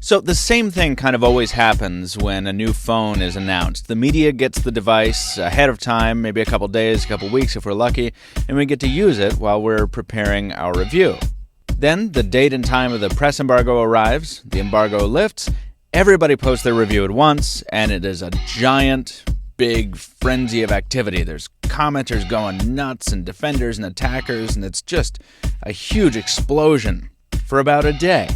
So the same thing kind of always happens when a new phone is announced. The media gets the device ahead of time, maybe a couple days, a couple weeks if we're lucky, and we get to use it while we're preparing our review. Then the date and time of the press embargo arrives, the embargo lifts, everybody posts their review at once, and it is a giant, big frenzy of activity. There's commenters going nuts and defenders and attackers, and it's just a huge explosion for about a day.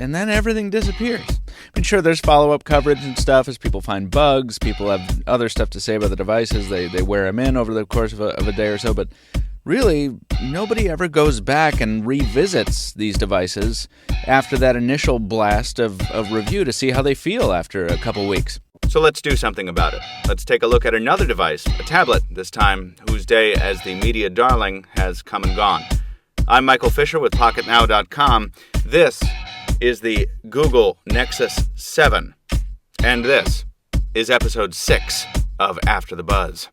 And then everything disappears. I mean, sure, there's follow-up coverage and stuff as people find bugs, people have other stuff to say about the devices, they wear them in over the course of a day or so, but really, nobody ever goes back and revisits these devices after that initial blast of review to see how they feel after a couple weeks. So let's do something about it. Let's take a look at another device, a tablet this time, whose day as the media darling has come and gone. I'm Michael Fisher with Pocketnow.com. This is the Google Nexus 7. And this is episode 6 of After the Buzz.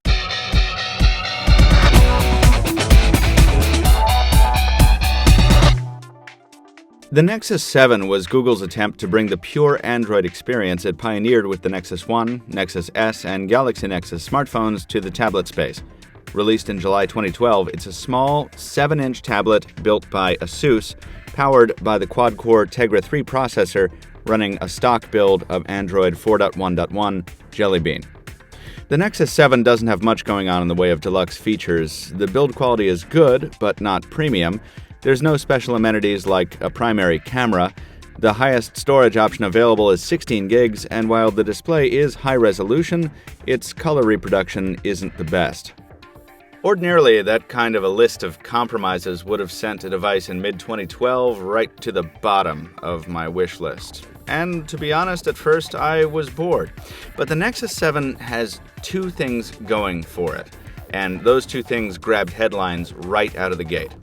The Nexus 7 was Google's attempt to bring the pure Android experience it pioneered with the Nexus 1, Nexus S, and Galaxy Nexus smartphones to the tablet space. Released in July 2012, it's a small 7-inch tablet built by ASUS, powered by the quad-core Tegra 3 processor, running a stock build of Android 4.1.1 Jelly Bean. The Nexus 7 doesn't have much going on in the way of deluxe features. The build quality is good, but not premium. There's no special amenities like a primary camera. The highest storage option available is 16 gigs, and while the display is high resolution, its color reproduction isn't the best. Ordinarily, that kind of a list of compromises would have sent a device in mid-2012 right to the bottom of my wish list. And to be honest, at first I was bored. But the Nexus 7 has two things going for it, and those two things grabbed headlines right out of the gate.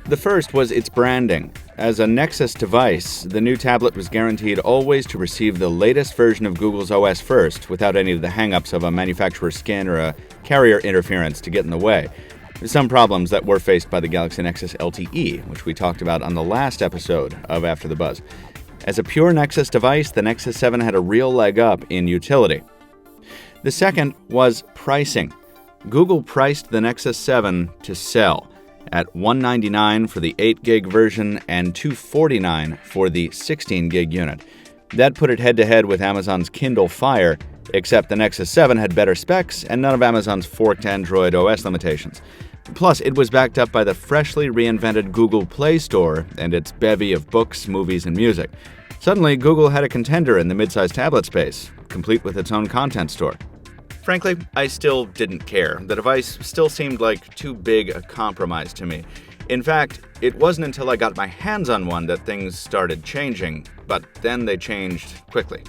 The first was its branding. As a Nexus device, the new tablet was guaranteed always to receive the latest version of Google's OS first, without any of the hang-ups of a manufacturer skin or a carrier interference to get in the way. Some problems that were faced by the Galaxy Nexus LTE, which we talked about on the last episode of After the Buzz. As a pure Nexus device, the Nexus 7 had a real leg up in utility. The second was pricing. Google priced the Nexus 7 to sell at $199 for the 8-gig version and $249 for the 16-gig unit. That put it head-to-head with Amazon's Kindle Fire, except the Nexus 7 had better specs and none of Amazon's forked Android OS limitations. Plus, it was backed up by the freshly reinvented Google Play Store and its bevy of books, movies, and music. Suddenly, Google had a contender in the mid-sized tablet space, complete with its own content store. Frankly, I still didn't care. The device still seemed like too big a compromise to me. In fact, it wasn't until I got my hands on one that things started changing, but then they changed quickly.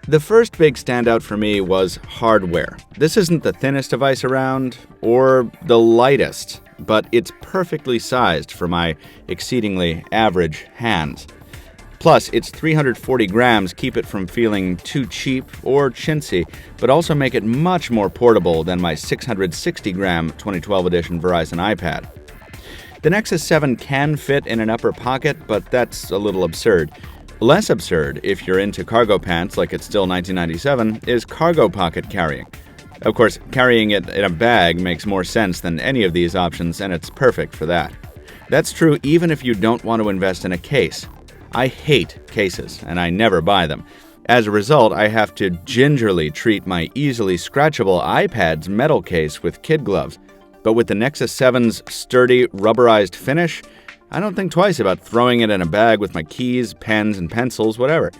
The first big standout for me was hardware. This isn't the thinnest device around, or the lightest, but it's perfectly sized for my exceedingly average hands. Plus, its 340 grams keep it from feeling too cheap or chintzy, but also make it much more portable than my 660-gram 2012 edition Verizon iPad. The Nexus 7 can fit in an upper pocket, but that's a little absurd. Less absurd, if you're into cargo pants like it's still 1997, is cargo pocket carrying. Of course, carrying it in a bag makes more sense than any of these options, and it's perfect for that. That's true even if you don't want to invest in a case. I hate cases, and I never buy them. As a result, I have to gingerly treat my easily scratchable iPad's metal case with kid gloves. But with the Nexus 7's sturdy, rubberized finish, I don't think twice about throwing it in a bag with my keys, pens, and pencils, whatever.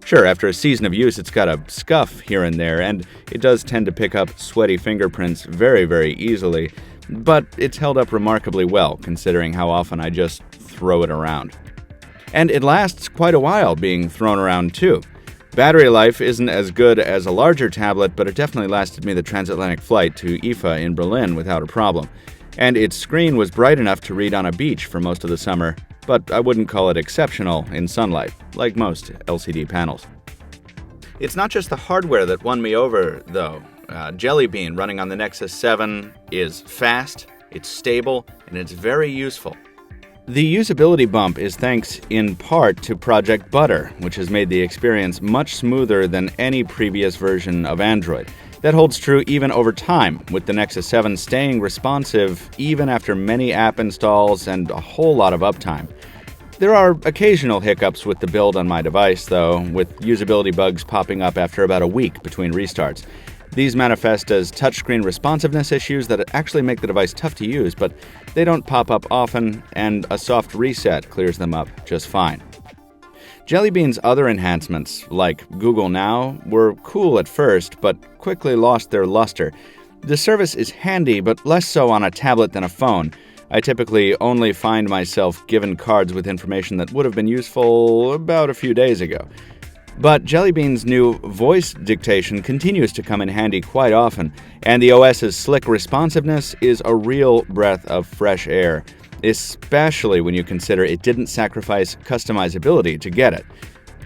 Sure, after a season of use, it's got a scuff here and there, and it does tend to pick up sweaty fingerprints very, very easily, but it's held up remarkably well, considering how often I just throw it around. And it lasts quite a while being thrown around, too. Battery life isn't as good as a larger tablet, but it definitely lasted me the transatlantic flight to IFA in Berlin without a problem. And its screen was bright enough to read on a beach for most of the summer, but I wouldn't call it exceptional in sunlight, like most LCD panels. It's not just the hardware that won me over, though. Jelly Bean running on the Nexus 7 is fast, it's stable, and it's very useful. The usability bump is thanks in part to Project Butter, which has made the experience much smoother than any previous version of Android. That holds true even over time, with the Nexus 7 staying responsive even after many app installs and a whole lot of uptime. There are occasional hiccups with the build on my device, though, with usability bugs popping up after about a week between restarts. These manifest as touchscreen responsiveness issues that actually make the device tough to use, but they don't pop up often, and a soft reset clears them up just fine. Jelly Bean's other enhancements, like Google Now, were cool at first, but quickly lost their luster. The service is handy, but less so on a tablet than a phone. I typically only find myself given cards with information that would have been useful about a few days ago. But Jelly Bean's new voice dictation continues to come in handy quite often, and the OS's slick responsiveness is a real breath of fresh air, especially when you consider it didn't sacrifice customizability to get it.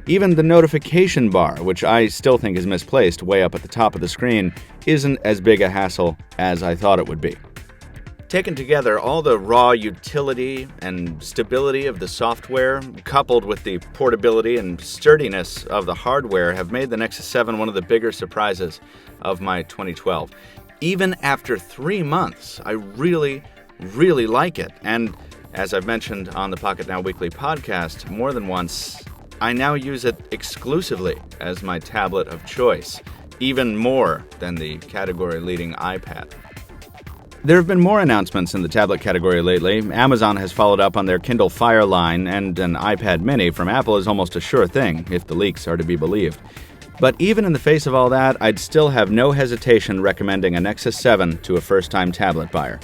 Even the notification bar, which I still think is misplaced way up at the top of the screen, isn't as big a hassle as I thought it would be. Taken together, all the raw utility and stability of the software, coupled with the portability and sturdiness of the hardware, have made the Nexus 7 one of the bigger surprises of my 2012. Even after 3 months, I really like it. And as I've mentioned on the Pocketnow Weekly podcast more than once, I now use it exclusively as my tablet of choice, even more than the category-leading iPad. There have been more announcements in the tablet category lately. Amazon has followed up on their Kindle Fire line, and an iPad mini from Apple is almost a sure thing, if the leaks are to be believed. But even in the face of all that, I'd still have no hesitation recommending a Nexus 7 to a first-time tablet buyer.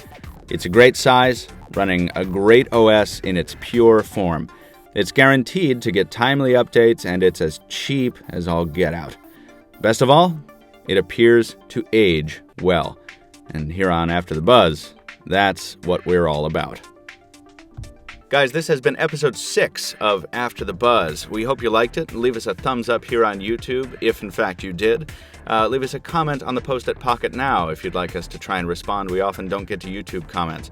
It's a great size, running a great OS in its pure form. It's guaranteed to get timely updates, and it's as cheap as all get out. Best of all, it appears to age well. And here on After the Buzz, that's what we're all about. Guys, this has been episode 6 of After the Buzz. We hope you liked it. Leave us a thumbs up here on YouTube, if in fact you did. Leave us a comment on the post at Pocketnow if you'd like us to try and respond. We often don't get to YouTube comments.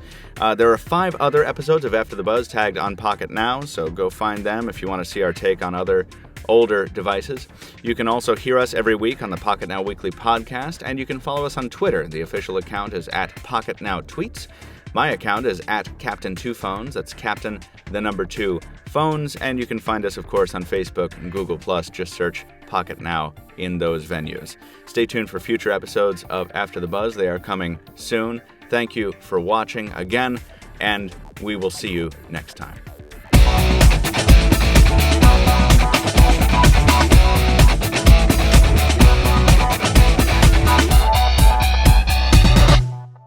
There are 5 other episodes of After the Buzz tagged on Pocketnow, so go find them if you want to see our take on other older devices. You can also hear us every week on the Pocketnow Weekly podcast, and you can follow us on Twitter. The official account is at PocketNowTweets. My account is at Captain2Phones. That's Captain, the number 2, phones. And you can find us, of course, on Facebook and Google+. Just search Pocketnow in those venues. Stay tuned for future episodes of After the Buzz. They are coming soon. Thank you for watching again, and we will see you next time.